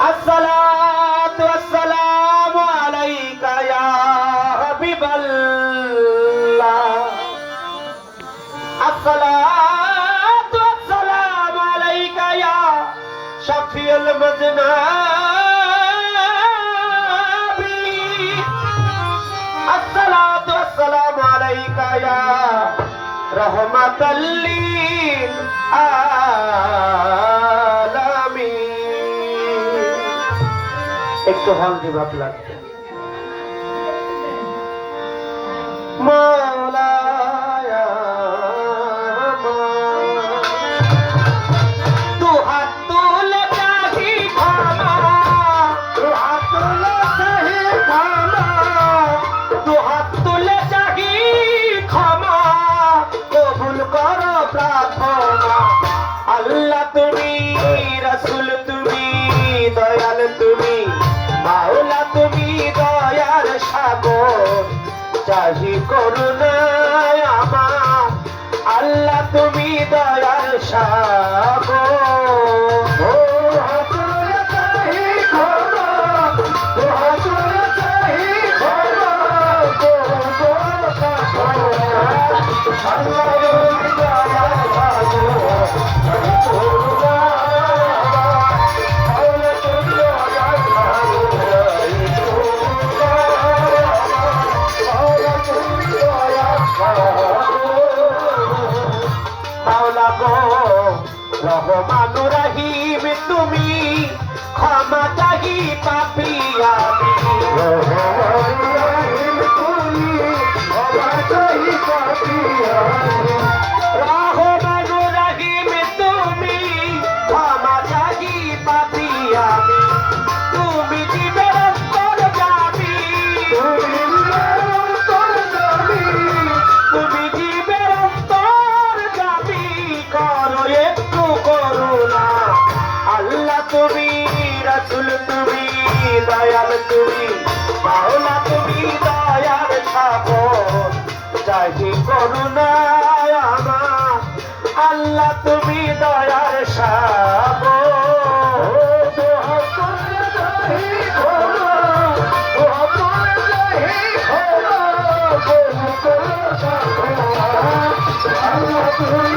الصلاة والسلام عليك يا حبيب الله الصلاة والسلام عليك يا شفيع المذنبين الصلاة والسلام عليك يا رحمة للعالمين একটু হল দিবাক লাগবে মৌলায়া তু হাত তুলে চাহি খানা তু হাত তুলে চাহি খানা তু হাত তুলে চাহি ক্ষমা কবুল করো প্রার্থনা আল্লাহ তুমি রাসূল তুমি দয়াল তুমি মাওলা তুমি দয়ার সাগর চাহি করুণায় আমার আল্লাহ তুমি দয়ার সাগর রহমান রহিম তুমি ক্ষমা চাহি পাপী আমি রহমান রহিম তুমি ক্ষমা চাহি পাপী আমি রহমান রহিম তুমি ক্ষমা চাহি পাপী আমি তুমি জীবের অন্তর্যামী তুমি জীবের অন্তর্যামী করো করুণা আল্লাহ তুমি রাসূল তুমি দয়াল তুমি মাওলা তুমি দয়ার সাগর চাহি করুণায় আমার আল্লাহ তুমি দয়ার সাগর আল্লাহ তুমি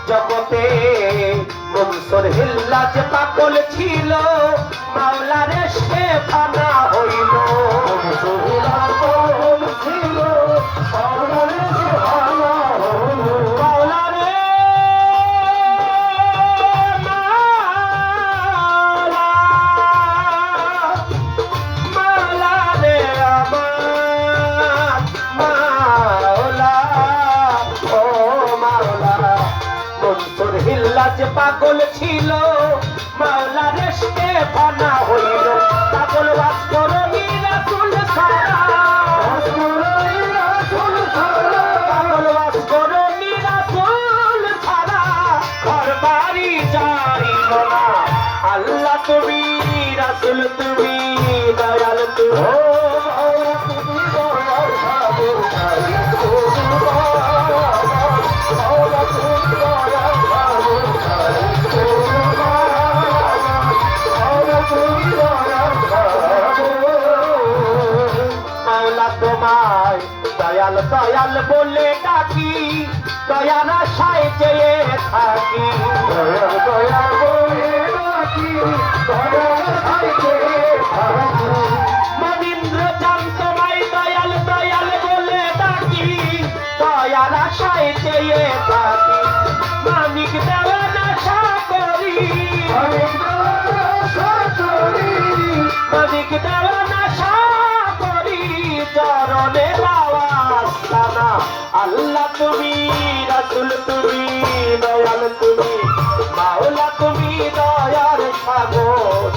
জগতে মনসুর হিল্লাজ পাগল ছিল মাওলারে সে ফানা হইল মনসুর হিল্লাজ পাগল ছিল মাওলারে সে ফানা হইল মাওলারে মাওলারে আমার মাওলা ও মাওলা মনসুর হিল্লাজ পাগল ছিল মাওলা রেশকে ফানা হইল পাগল বাস করনি রাসূল ছাড়া পাগল বাস করনি রাসূল ছাড়া ঘর বাড়ি যাইল না আল্লাহ তুমি রাসূল তুমি দয়াল তুমি তোমায় দয়াল দয়াল বলে ডাকি দয়ার আশায় চেয়ে থাকি দয়াল দয়াল বলে ডাকি দয়ার আশায় চেয়ে থাকি মনিন্দ্র চাঁদ তোমায় দয়াল দয়াল বলে ডাকি দয়ার আশায় চেয়ে থাকি মানিক দেওয়ার আশা করি মানিক দেওয়ার আশা চরণে বাওয়াস্তানা আল্লাহ তুমি রাসূল তুমি দয়াল তুমি মাওলা তুমি দয়ার সাগর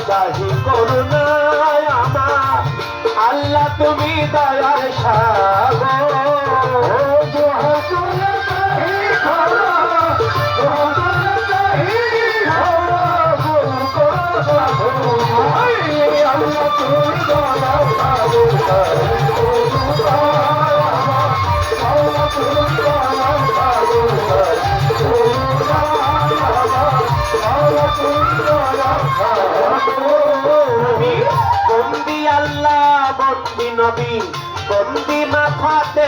চাহি করুণায় আমার আল্লাহ তুমি দয়ার সাগর Oh বন্দি নবী বন্দি মাথাতে